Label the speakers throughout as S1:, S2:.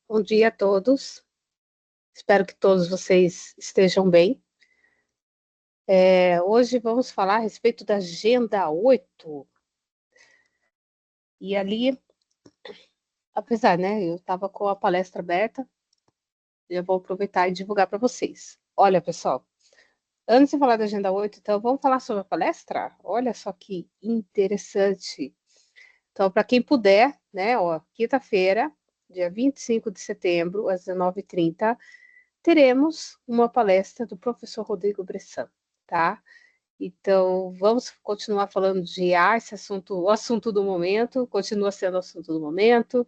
S1: Bom dia a todos. Espero que todos vocês estejam bem. Hoje vamos falar a respeito da Agenda 8. E ali, apesar, né, eu estava com a palestra aberta, já vou aproveitar e divulgar para vocês. Olha, pessoal, antes de falar da Agenda 8, então vamos falar sobre a palestra? Olha só que interessante. Então, para quem puder, né, ó, quinta-feira, dia 25 de setembro, às 19h30, teremos uma palestra do professor Rodrigo Bressan, tá? Então, vamos continuar falando de IA, esse assunto, o assunto do momento, continua sendo o assunto do momento.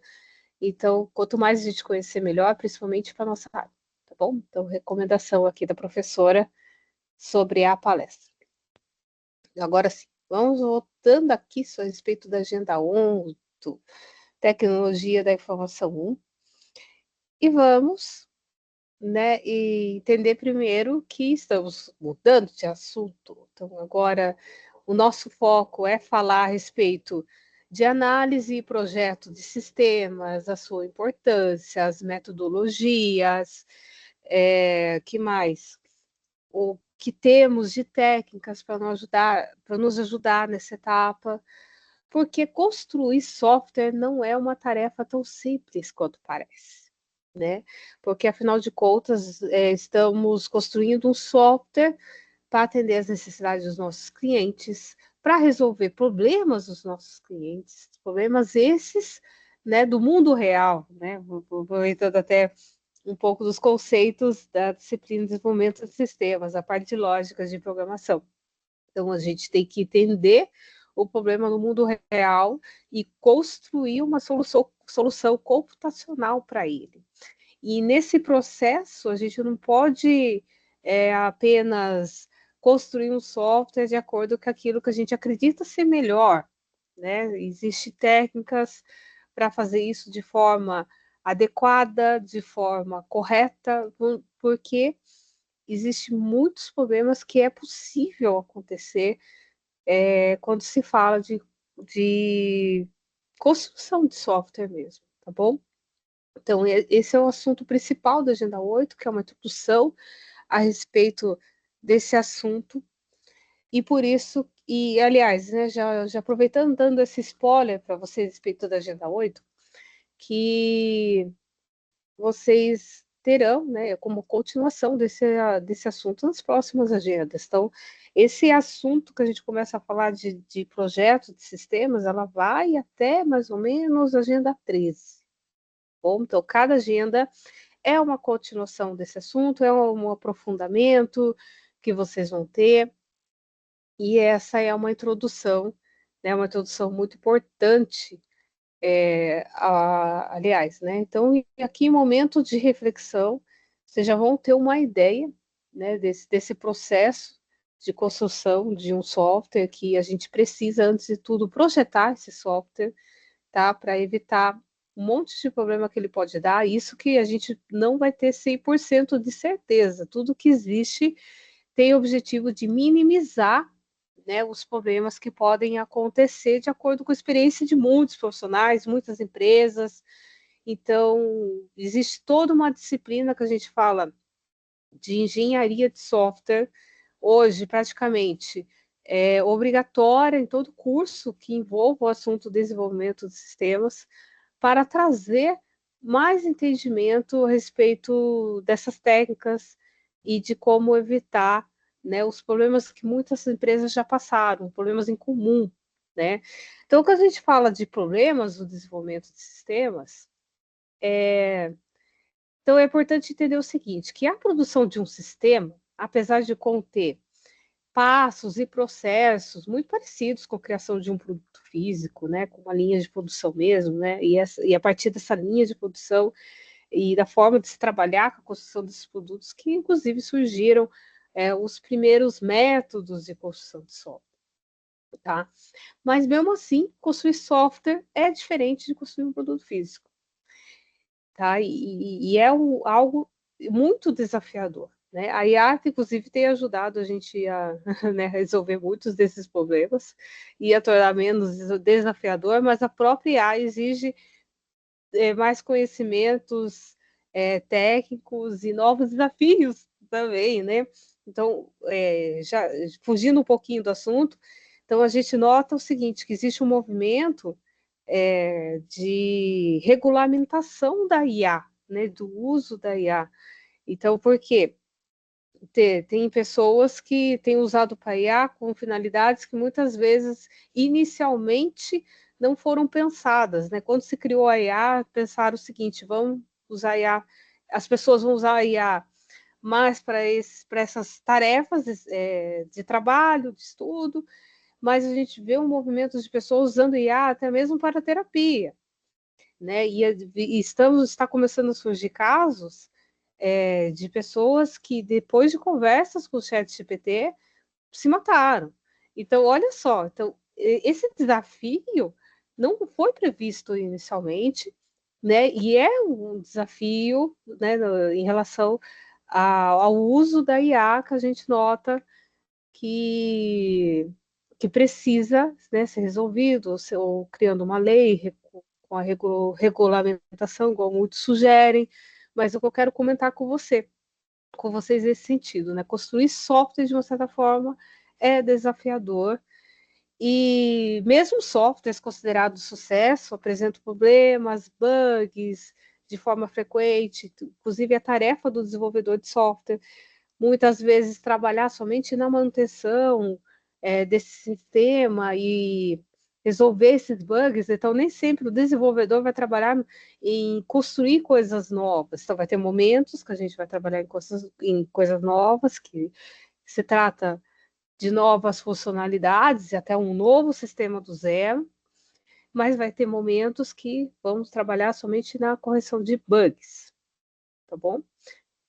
S1: Então, quanto mais a gente conhecer melhor, principalmente para a nossa área, tá bom? Então, recomendação aqui da professora sobre a palestra. Agora sim, vamos voltando aqui a respeito da Agenda 8, Tecnologia da Informação 1, e vamos, né, e entender primeiro que estamos mudando de assunto. Então, agora o nosso foco é falar a respeito de análise e projeto de sistemas, a sua importância, as metodologias, que mais? O que temos de técnicas para nos ajudar nessa etapa, porque construir software não é uma tarefa tão simples quanto parece, né? Porque, afinal de contas, estamos construindo um software para atender as necessidades dos nossos clientes, para resolver problemas dos nossos clientes, problemas esses, né, do mundo real, né? Aproveitando até um pouco dos conceitos da disciplina de desenvolvimento de sistemas, a parte de lógicas de programação. Então, a gente tem que entender o problema no mundo real e construir uma solução computacional para ele. E nesse processo, a gente não pode apenas construir um software de acordo com aquilo que a gente acredita ser melhor, né? Existem técnicas para fazer isso de forma adequada, de forma correta, porque existem muitos problemas que é possível acontecer quando se fala de construção de software mesmo, tá bom? Então, esse é o assunto principal da Agenda 8, que é uma introdução a respeito desse assunto, e por isso, e aliás, né, já aproveitando, dando esse spoiler para vocês a respeito da Agenda 8, que vocês terão, né, como continuação desse assunto nas próximas agendas. Então, esse assunto que a gente começa a falar de projetos, de sistemas, ela vai até mais ou menos a agenda 13. Bom, então, cada agenda é uma continuação desse assunto, é um aprofundamento que vocês vão ter, e essa é uma introdução, né, uma introdução muito importante, aliás, né? Então, aqui em momento de reflexão, vocês já vão ter uma ideia, né, desse processo de construção de um software que a gente precisa, antes de tudo, projetar esse software, tá? Para evitar um monte de problema que ele pode dar, isso que a gente não vai ter 100% de certeza. Tudo que existe tem o objetivo de minimizar, né, os problemas que podem acontecer de acordo com a experiência de muitos profissionais, muitas empresas. Então, existe toda uma disciplina que a gente fala de engenharia de software, hoje, praticamente, é obrigatória em todo curso que envolva o assunto desenvolvimento de sistemas, para trazer mais entendimento a respeito dessas técnicas e de como evitar, né, os problemas que muitas empresas já passaram, problemas em comum, né? Então, quando a gente fala de problemas do desenvolvimento de sistemas, então é importante entender o seguinte, que a produção de um sistema, apesar de conter passos e processos muito parecidos com a criação de um produto físico, né, com uma linha de produção mesmo, né, e a partir dessa linha de produção e da forma de se trabalhar com a construção desses produtos, que inclusive surgiram os primeiros métodos de construção de software, tá? Mas mesmo assim, construir software é diferente de construir um produto físico, tá? E é algo muito desafiador, né? A IA, inclusive, tem ajudado a gente a, né, resolver muitos desses problemas e a tornar menos desafiador, mas a própria IA exige mais conhecimentos técnicos e novos desafios também, né? Então, já fugindo um pouquinho do assunto, então a gente nota o seguinte, que existe um movimento de regulamentação da IA, né, do uso da IA. Então, por quê? Tem pessoas que têm usado o IA com finalidades que muitas vezes, inicialmente, não foram pensadas, né? Quando se criou a IA, pensaram o seguinte, vamos usar a IA, as pessoas vão usar a IA mais para essas tarefas de trabalho, de estudo, mas a gente vê um movimento de pessoas usando IA até mesmo para terapia, né? E está começando a surgir casos de pessoas que, depois de conversas com o ChatGPT, se mataram. Então, olha só, então, esse desafio não foi previsto inicialmente, né? E é um desafio, né, em relação ao uso da IA, que a gente nota que, que precisa, né, ser resolvido, ou criando uma lei com a regulamentação, igual muitos sugerem, mas o que eu quero comentar com vocês nesse sentido, né? Construir software, de uma certa forma, é desafiador, e mesmo softwares considerados sucesso apresentam problemas, bugs, de forma frequente, inclusive a tarefa do desenvolvedor de software, muitas vezes trabalhar somente na manutenção desse sistema e resolver esses bugs, então nem sempre o desenvolvedor vai trabalhar em construir coisas novas, então vai ter momentos que a gente vai trabalhar em coisas novas, que se trata de novas funcionalidades, até um novo sistema do zero, mas vai ter momentos que vamos trabalhar somente na correção de bugs, tá bom?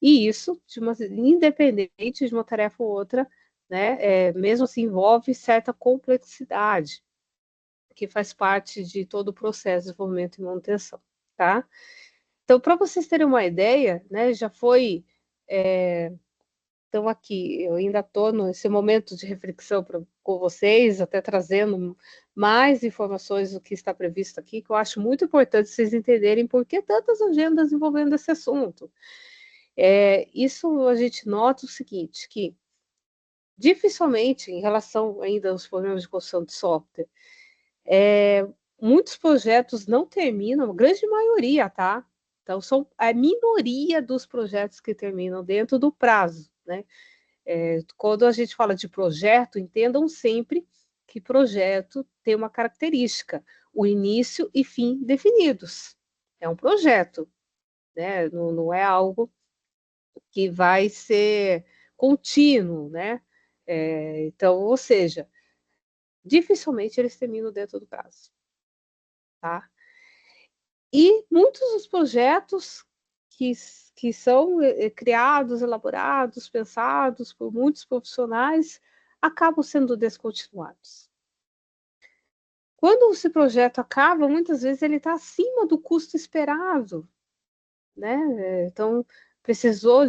S1: E isso, independente de uma tarefa ou outra, né, mesmo assim envolve certa complexidade, que faz parte de todo o processo de desenvolvimento e manutenção, tá? Então, para vocês terem uma ideia, né, já foi... Então, aqui, eu ainda estou nesse momento de reflexão com vocês, até trazendo mais informações do que está previsto aqui, que eu acho muito importante vocês entenderem por que tantas agendas envolvendo esse assunto. Isso a gente nota o seguinte, que dificilmente, em relação ainda aos problemas de construção de software, muitos projetos não terminam, a grande maioria, tá? Então, são a minoria dos projetos que terminam dentro do prazo, né? Quando a gente fala de projeto, entendam sempre que projeto tem uma característica, o início e fim definidos. É um projeto, né? Não é algo que vai ser contínuo, né? Então, ou seja, dificilmente eles terminam dentro do prazo, tá? E muitos dos projetos que são criados, elaborados, pensados por muitos profissionais, acabam sendo descontinuados. Quando esse projeto acaba, muitas vezes ele está acima do custo esperado, né? Então, precisou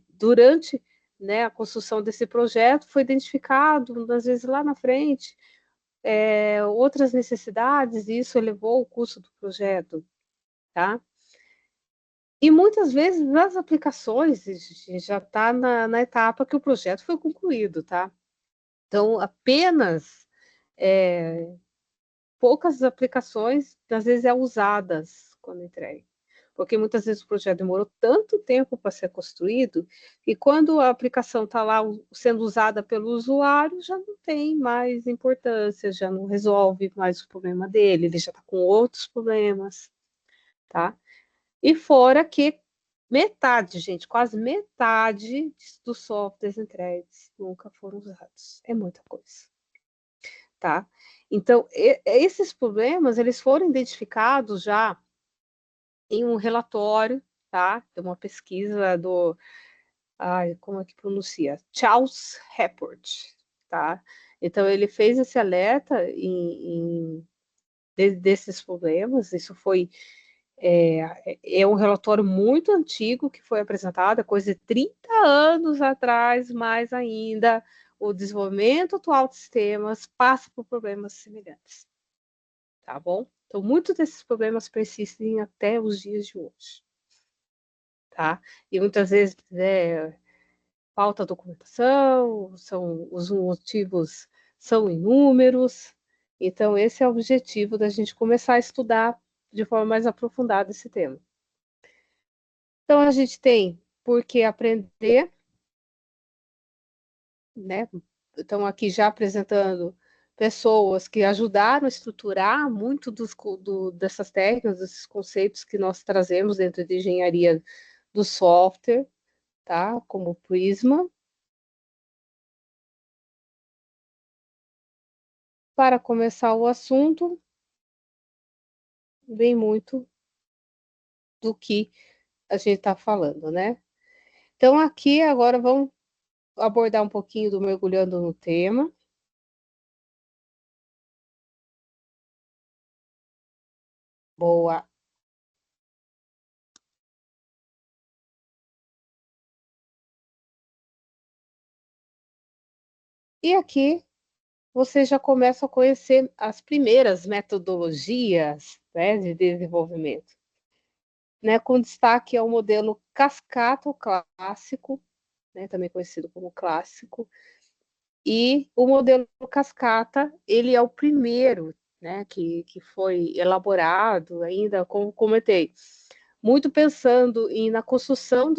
S1: durante, né, a construção desse projeto, foi identificado, às vezes lá na frente, outras necessidades, e isso elevou o custo do projeto, tá? E muitas vezes nas aplicações já está na etapa que o projeto foi concluído, tá? Então, apenas poucas aplicações, às vezes, usadas quando entregue. Porque muitas vezes o projeto demorou tanto tempo para ser construído, e quando a aplicação está lá sendo usada pelo usuário, já não tem mais importância, já não resolve mais o problema dele, ele já está com outros problemas, tá? E fora que metade, gente, quase metade dos softwares entregues nunca foram usados. É muita coisa, tá? Então, esses problemas, eles foram identificados já em um relatório, tá? De uma pesquisa do, como é que pronuncia? Charles Rapport, tá? Então, ele fez esse alerta desses problemas, isso foi um relatório muito antigo que foi apresentado, coisa de 30 anos atrás, mas ainda o desenvolvimento atual de sistemas passa por problemas semelhantes, tá bom? Então, muitos desses problemas persistem até os dias de hoje, tá? E muitas vezes falta documentação, os motivos são inúmeros. Então, esse é o objetivo da gente começar a estudar de forma mais aprofundada esse tema. Então, a gente tem por que aprender, né? Estão aqui já apresentando pessoas que ajudaram a estruturar muito dessas técnicas, desses conceitos que nós trazemos dentro de engenharia do software, tá? Como o Prisma. Para começar o assunto, vem muito do que a gente está falando, né? Então, aqui agora vamos abordar um pouquinho do mergulhando no tema. Boa. E aqui você já começa a conhecer as primeiras metodologias, né, de desenvolvimento, né, com destaque ao modelo Cascata clássico, né, também conhecido como clássico, e o modelo cascata, ele é o primeiro, né, que foi elaborado ainda, como comentei, muito pensando na construção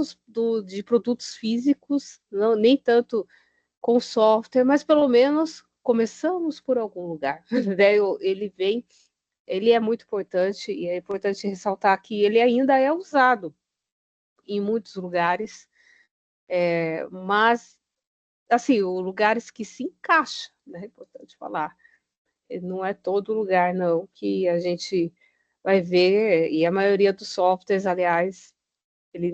S1: de produtos físicos, não, nem tanto com software, mas pelo menos começamos por algum lugar. Ele é muito importante, e é importante ressaltar que ele ainda é usado em muitos lugares, mas assim, os lugares que se encaixa, né? É importante falar. Não é todo lugar, não, que a gente vai ver, e a maioria dos softwares, aliás, ele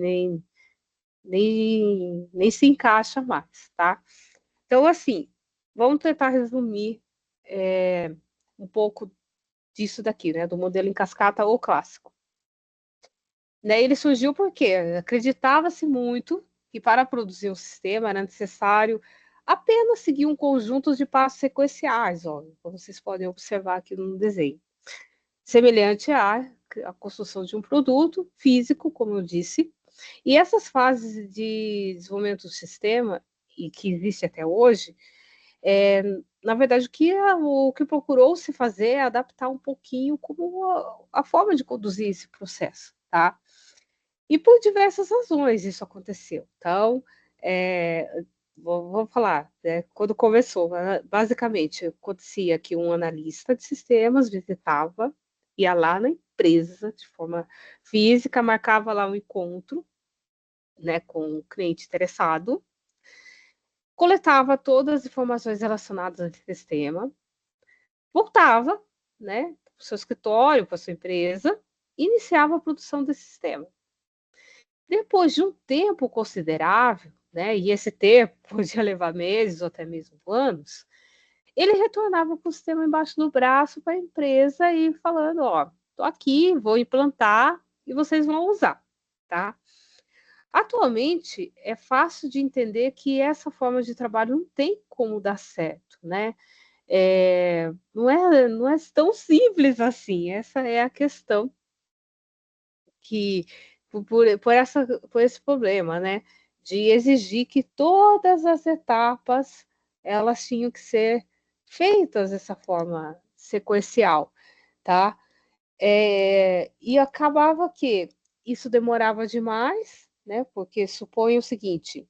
S1: nem se encaixa mais, tá? Então, assim, vamos tentar resumir um pouco disso daqui, né? Do modelo em cascata ou clássico. Né, ele surgiu porque acreditava-se muito que para produzir um sistema era necessário apenas seguir um conjunto de passos sequenciais, ó, como vocês podem observar aqui no desenho, semelhante à construção de um produto físico, como eu disse, e essas fases de desenvolvimento do sistema, e que existe até hoje, na verdade, o que procurou se fazer é adaptar um pouquinho como a forma de conduzir esse processo, tá? E por diversas razões isso aconteceu. Então, vou falar, né, quando começou, basicamente, acontecia que um analista de sistemas visitava, ia lá na empresa, de forma física, marcava lá um encontro, né, com o cliente interessado, coletava todas as informações relacionadas ao sistema, voltava, né, para o seu escritório, para a sua empresa, e iniciava a produção desse sistema. Depois de um tempo considerável, né, e esse tempo podia levar meses ou até mesmo anos, ele retornava com o sistema embaixo do braço para a empresa e falando, ó, tô aqui, vou implantar e vocês vão usar, tá? Atualmente, é fácil de entender que essa forma de trabalho não tem como dar certo, né? Não é tão simples assim, essa é a questão que por esse problema, né, de exigir que todas as etapas elas tinham que ser feitas dessa forma sequencial, tá? E acabava que isso demorava demais, né? Porque supõe o seguinte: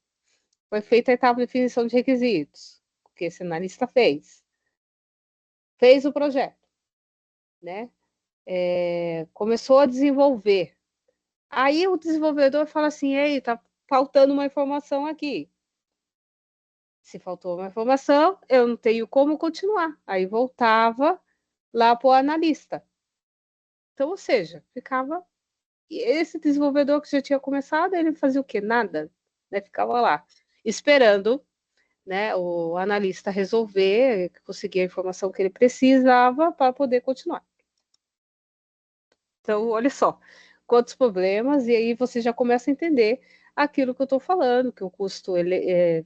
S1: foi feita a etapa de definição de requisitos, o que esse analista fez o projeto, né? Começou a desenvolver. Aí o desenvolvedor fala assim: ei, tá faltando uma informação aqui. Se faltou uma informação, eu não tenho como continuar. Aí voltava lá para o analista. Então, ou seja, ficava. Esse desenvolvedor que já tinha começado, ele fazia o quê? Nada. Né? Ficava lá, esperando, né, o analista resolver, conseguir a informação que ele precisava para poder continuar. Então, olha só, quantos problemas, e aí você já começa a entender aquilo que eu estou falando, que o custo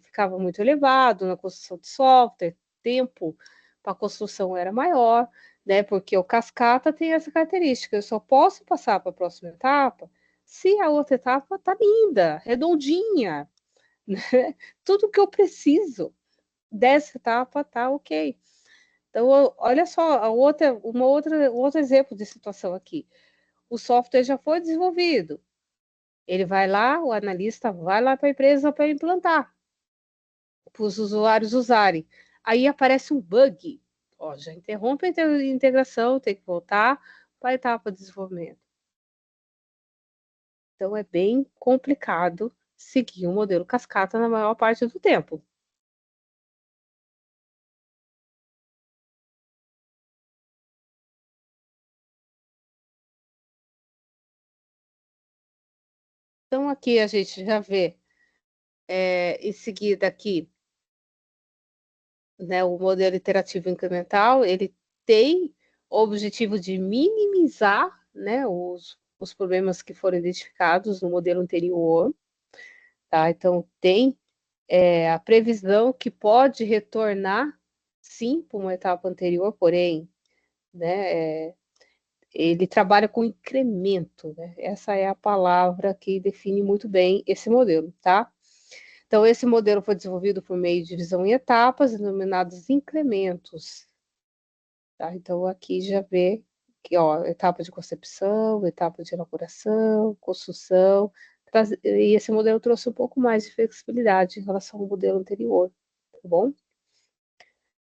S1: ficava muito elevado na construção de software, tempo para a construção era maior, né? Porque o cascata tem essa característica, eu só posso passar para a próxima etapa se a outra etapa tá linda, redondinha, né? Tudo que eu preciso dessa etapa tá ok. Então, olha só, um outro exemplo de situação aqui. O software já foi desenvolvido. Ele vai lá, o analista vai lá para a empresa para implantar, para os usuários usarem. Aí aparece um bug. Ó, já interrompe a integração, tem que voltar para a etapa de desenvolvimento. Então, é bem complicado seguir o modelo cascata na maior parte do tempo. Então, aqui a gente já vê, em seguida aqui, né, o modelo iterativo incremental, ele tem o objetivo de minimizar, né, os problemas que foram identificados no modelo anterior, tá? Então, tem a previsão que pode retornar, sim, para uma etapa anterior, porém, né, ele trabalha com incremento, né? Essa é a palavra que define muito bem esse modelo, tá? Então, esse modelo foi desenvolvido por meio de divisão em etapas, denominados incrementos. Tá? Então, aqui já vê que, ó, etapa de concepção, etapa de elaboração, construção, e esse modelo trouxe um pouco mais de flexibilidade em relação ao modelo anterior, tá bom?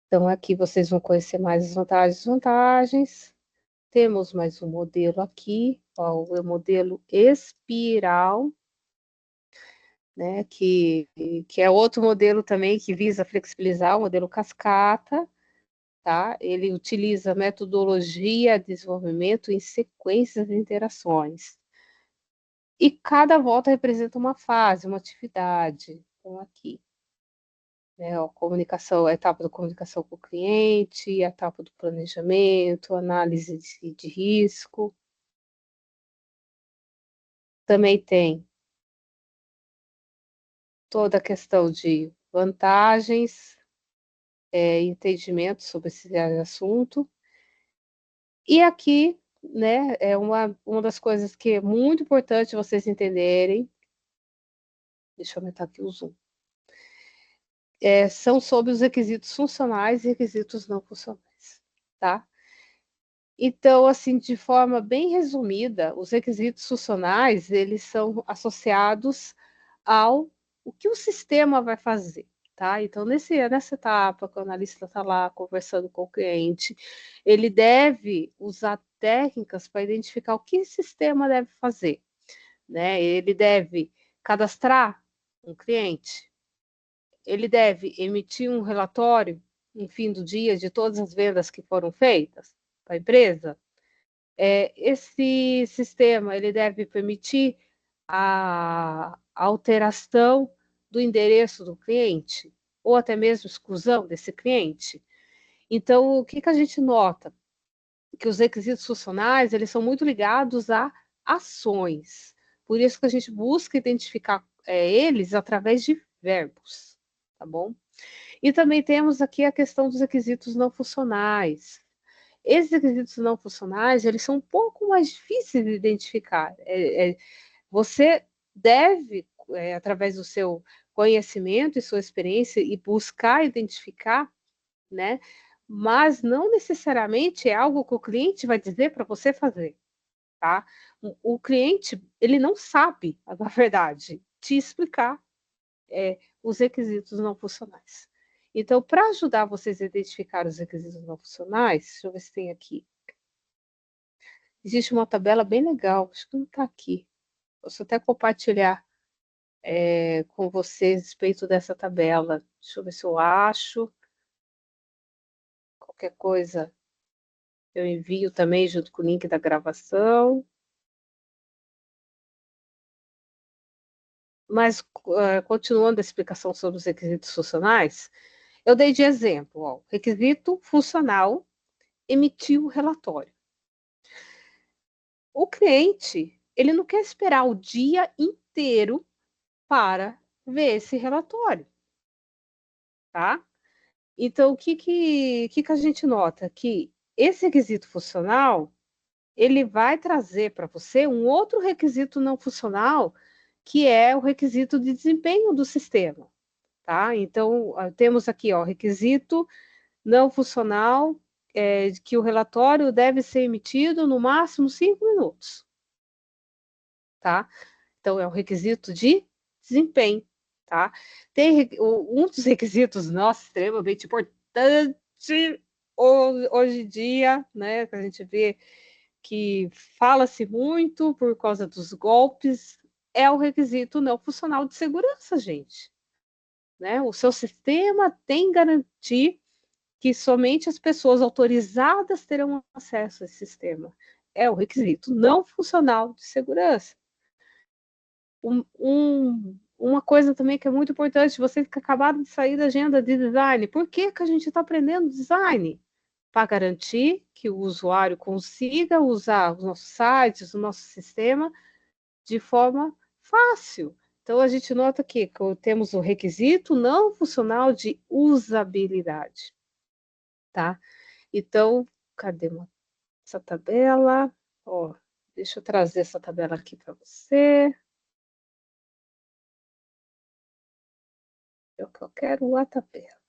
S1: Então, aqui vocês vão conhecer mais as vantagens e desvantagens. Temos mais um modelo aqui, ó, o modelo espiral, né, que é outro modelo também que visa flexibilizar o modelo cascata, tá? Ele utiliza metodologia de desenvolvimento em sequências de interações. E cada volta representa uma fase, uma atividade. Então, aqui, né, a comunicação, a etapa da comunicação com o cliente, a etapa do planejamento, análise de risco. Também tem toda a questão de vantagens, entendimento sobre esse assunto. E aqui, né, é uma das coisas que é muito importante vocês entenderem. Deixa eu aumentar aqui o zoom. São sobre os requisitos funcionais e requisitos não funcionais, tá? Então, assim, de forma bem resumida, os requisitos funcionais, eles são associados ao o que o sistema vai fazer, tá? Então, nessa etapa, que o analista está lá conversando com o cliente, ele deve usar técnicas para identificar o que o sistema deve fazer, né? Ele deve cadastrar um cliente, ele deve emitir um relatório no fim do dia de todas as vendas que foram feitas para a empresa. Esse sistema ele deve permitir a alteração do endereço do cliente ou até mesmo exclusão desse cliente. Então, o que a gente nota? Que os requisitos funcionais eles são muito ligados a ações. Por isso que a gente busca identificar eles através de verbos, tá bom? E também temos aqui a questão dos requisitos não funcionais. Esses requisitos não funcionais, eles são um pouco mais difíceis de identificar. Você deve, através do seu conhecimento e sua experiência, e buscar identificar, né? Mas não necessariamente é algo que o cliente vai dizer para você fazer, tá? O cliente, ele não sabe, na verdade, te explicar os requisitos não funcionais. Então, para ajudar vocês a identificar os requisitos não funcionais, deixa eu ver se tem aqui. Existe uma tabela bem legal, acho que não está aqui. Posso até compartilhar com vocês a respeito dessa tabela. Deixa eu ver se eu acho. Qualquer coisa eu envio também junto com o link da gravação. Mas, continuando a explicação sobre os requisitos funcionais, eu dei de exemplo, ó, requisito funcional emitiu o relatório. O cliente, ele não quer esperar o dia inteiro para ver esse relatório, tá? Então, o que a gente nota? Que esse requisito funcional, ele vai trazer para você um outro requisito não funcional, que é o requisito de desempenho do sistema, tá? Então, temos aqui, ó, requisito não funcional, que o relatório deve ser emitido no máximo 5 minutos, tá? Então, é um requisito de desempenho, tá? Tem um dos requisitos, nossa, extremamente importante hoje em dia, né? Que a gente vê que fala-se muito por causa dos golpes, é o requisito não funcional de segurança, gente. Né? O seu sistema tem que garantir que somente as pessoas autorizadas terão acesso a esse sistema. É o requisito não funcional de segurança. Uma coisa também que é muito importante, você que acabado de sair da agenda de design, por que, que a gente está aprendendo design? Para garantir que o usuário consiga usar os nossos sites, o nosso sistema, de forma fácil. Então, a gente nota aqui que temos o requisito não funcional de usabilidade, tá? Então, cadê essa tabela? Ó, deixa eu trazer essa tabela aqui para você. É o que eu quero, a tabela.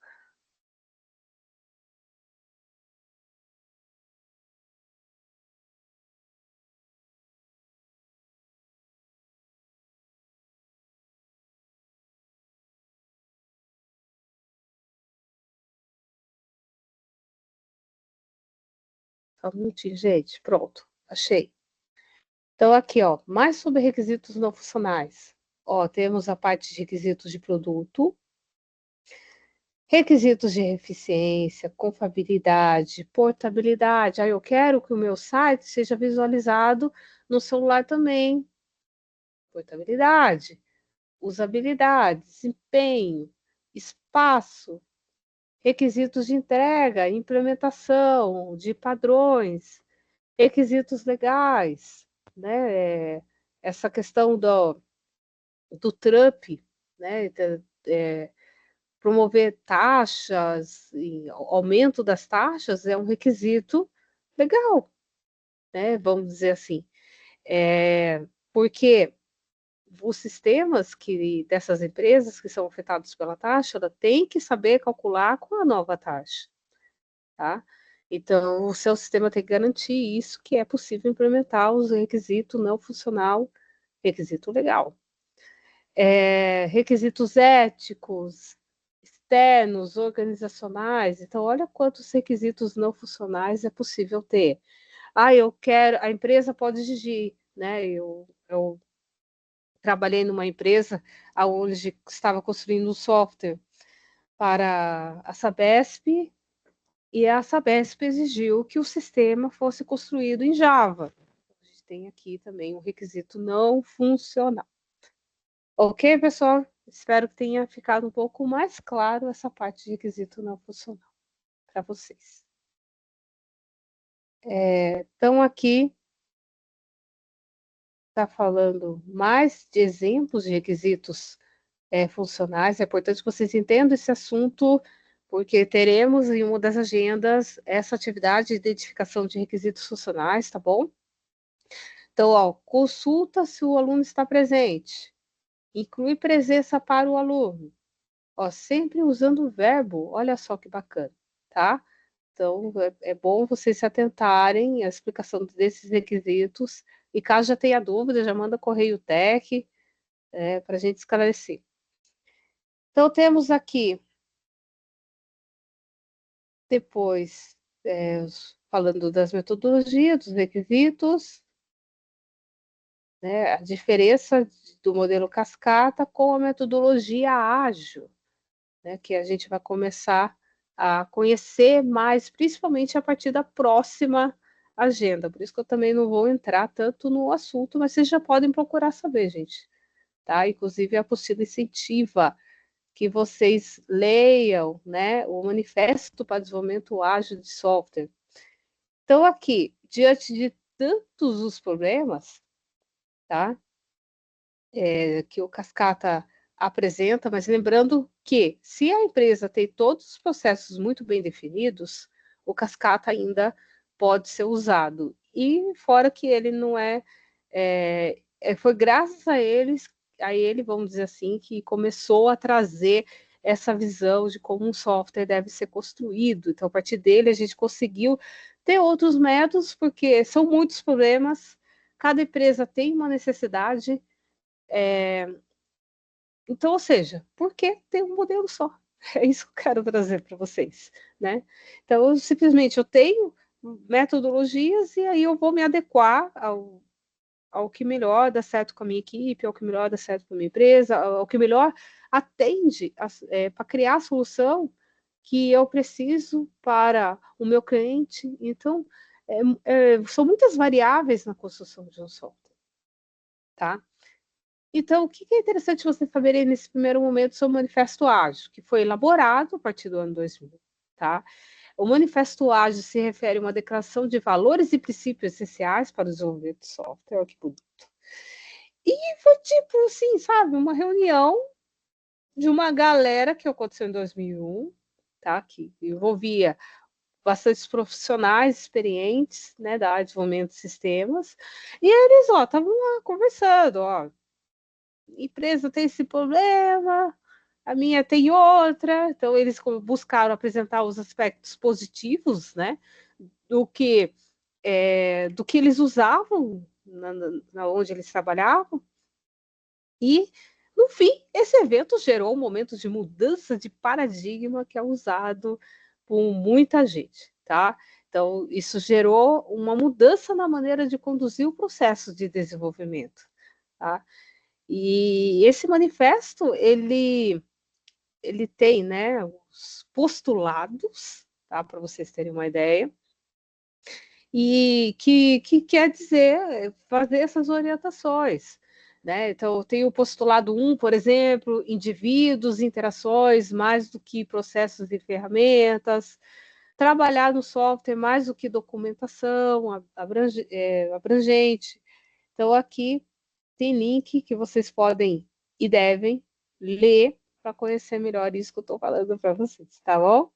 S1: Só um minutinho, gente. Pronto, achei. Então, aqui, ó, mais sobre requisitos não funcionais. Ó, temos a parte de requisitos de produto, requisitos de eficiência, confiabilidade, portabilidade. Aí eu quero que o meu site seja visualizado no celular também. Portabilidade, usabilidade, desempenho, espaço, requisitos de entrega, implementação de padrões, requisitos legais, né? Essa questão do Trump, né? Promover taxas, e aumento das taxas é um requisito legal, né? Vamos dizer assim. Porque os sistemas dessas empresas que são afetados pela taxa, ela tem que saber calcular com a nova taxa, tá? Então, o seu sistema tem que garantir isso, que é possível implementar os requisitos não funcional, requisito legal. Requisitos éticos, externos, organizacionais. Então, olha quantos requisitos não funcionais é possível ter. Ah, eu quero, a empresa pode exigir, né? Eu trabalhei numa empresa onde estava construindo um software para a Sabesp, e a Sabesp exigiu que o sistema fosse construído em Java. A gente tem aqui também um requisito não funcional. Ok, pessoal? Espero que tenha ficado um pouco mais claro essa parte de requisito não funcional para vocês. Então, aqui está falando mais de exemplos de requisitos funcionais. É importante que vocês entendam esse assunto, porque teremos em uma das agendas essa atividade de identificação de requisitos funcionais, tá bom? Então, ó, consulta se o aluno está presente. Inclui presença para o aluno. Ó, sempre usando o verbo. Olha só que bacana, tá? Então, é bom vocês se atentarem à explicação desses requisitos. E caso já tenha dúvida, já manda correio tech para a gente esclarecer. Então, temos aqui, depois, falando das metodologias, dos requisitos, né, a diferença do modelo cascata com a metodologia ágil, né, que a gente vai começar a conhecer mais, principalmente a partir da próxima agenda. Por isso que eu também não vou entrar tanto no assunto, mas vocês já podem procurar saber, gente. Tá? Inclusive, a apostila incentiva que vocês leiam, né, o Manifesto para Desenvolvimento Ágil de Software. Então, aqui, diante de tantos os problemas, tá, que o Cascata apresenta, mas lembrando que, se a empresa tem todos os processos muito bem definidos, o Cascata ainda pode ser usado. E fora que ele não foi graças a ele, vamos dizer assim, que começou a trazer essa visão de como um software deve ser construído. Então, a partir dele, a gente conseguiu ter outros métodos, porque são muitos problemas, cada empresa tem uma necessidade. Então, ou seja, por que ter um modelo só? É isso que eu quero trazer para vocês, né? Então, eu tenho metodologias e aí eu vou me adequar ao que melhor dá certo com a minha equipe, ao que melhor dá certo com a minha empresa, ao que melhor atende para criar a solução que eu preciso para o meu cliente. Então, são muitas variáveis na construção de um software, tá? Então, o que é interessante você saber aí nesse primeiro momento sobre o Manifesto Ágil, que foi elaborado a partir do ano 2000, tá? O Manifesto Ágil se refere a uma declaração de valores e princípios essenciais para o desenvolvimento de software. Olha que bonito. E foi tipo assim, sabe, uma reunião de uma galera que aconteceu em 2001, tá? Que envolvia bastantes profissionais experientes, né, da área de desenvolvimento de sistemas, e eles, ó, estavam lá conversando, ó, empresa tem esse problema, a minha tem outra, então eles buscaram apresentar os aspectos positivos, né, do que eles usavam onde eles trabalhavam, e no fim esse evento gerou um momento de mudança de paradigma que é usado por muita gente, tá? Então isso gerou uma mudança na maneira de conduzir o processo de desenvolvimento, tá? E esse manifesto, ele tem, né, os postulados, tá, para vocês terem uma ideia, e que quer dizer fazer essas orientações, né? Então, tem o postulado 1, por exemplo, indivíduos, interações, mais do que processos e ferramentas, trabalhar no software mais do que documentação abrangente. Então, aqui tem link que vocês podem e devem ler para conhecer melhor isso que eu estou falando para vocês, tá bom?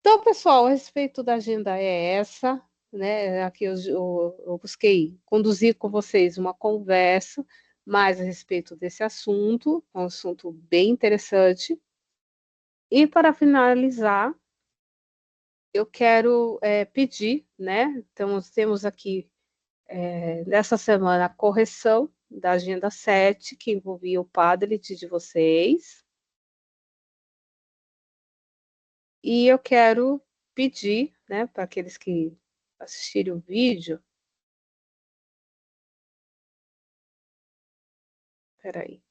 S1: Então, pessoal, a respeito da agenda é essa, né? Aqui eu busquei conduzir com vocês uma conversa mais a respeito desse assunto, é um assunto bem interessante. E para finalizar, eu quero pedir, né? Então, nós temos aqui nessa semana a correção da agenda 7, que envolvia o Padlet de vocês. E eu quero pedir, né, para aqueles que assistirem o vídeo. Espera aí.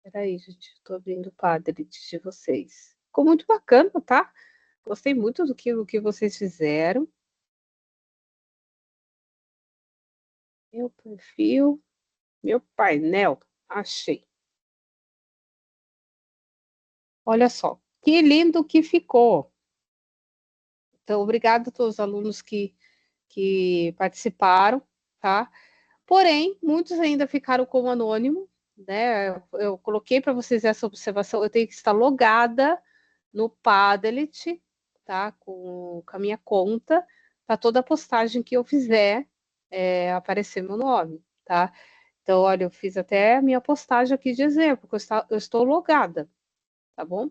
S1: Espera aí, gente. Estou abrindo o Padlet de vocês. Ficou muito bacana, tá? Gostei muito do que vocês fizeram. Meu perfil, meu painel. Achei. Olha só, que lindo que ficou. Então, obrigado a todos os alunos que participaram, tá? Porém, muitos ainda ficaram como anônimo, né? Eu coloquei para vocês essa observação, eu tenho que estar logada no Padlet, tá? Com a minha conta, para toda postagem que eu fizer aparecer meu nome, tá? Então, olha, eu fiz até a minha postagem aqui de exemplo, que eu estou logada, tá bom?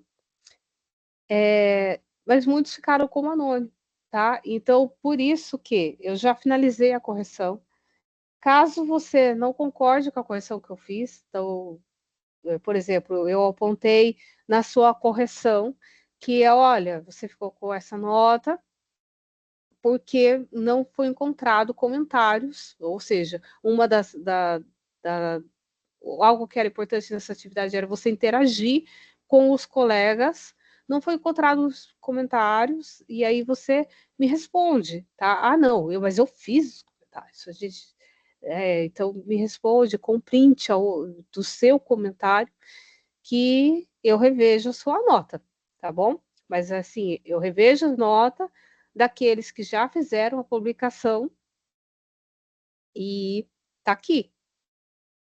S1: Mas muitos ficaram como anônimo, tá? Então, por isso que eu já finalizei a correção. Caso você não concorde com a correção que eu fiz, então, por exemplo, eu apontei na sua correção que é, olha, você ficou com essa nota porque não foi encontrado comentários, ou seja, algo que era importante nessa atividade era você interagir com os colegas, não foi encontrado os comentários, e aí você me responde, tá? Ah, não, mas eu fiz os comentários, a gente, então me responde com print do seu comentário, que eu revejo a sua nota, tá bom? Mas assim, eu revejo a nota daqueles que já fizeram a publicação e tá aqui,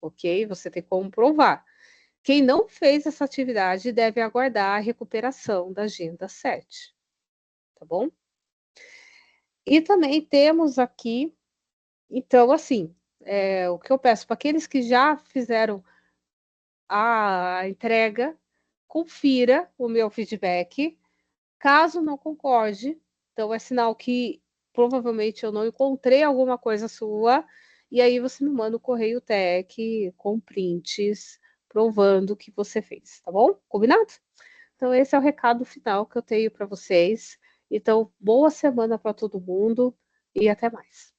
S1: ok? Você tem como provar. Quem não fez essa atividade deve aguardar a recuperação da agenda 7, tá bom? E também temos aqui, então, assim, o que eu peço para aqueles que já fizeram a entrega, confira o meu feedback. Caso não concorde, então é sinal que provavelmente eu não encontrei alguma coisa sua, e aí você me manda o correio tech com prints provando que você fez, tá bom? Combinado? Então esse é o recado final que eu tenho para vocês. Então, boa semana para todo mundo e até mais.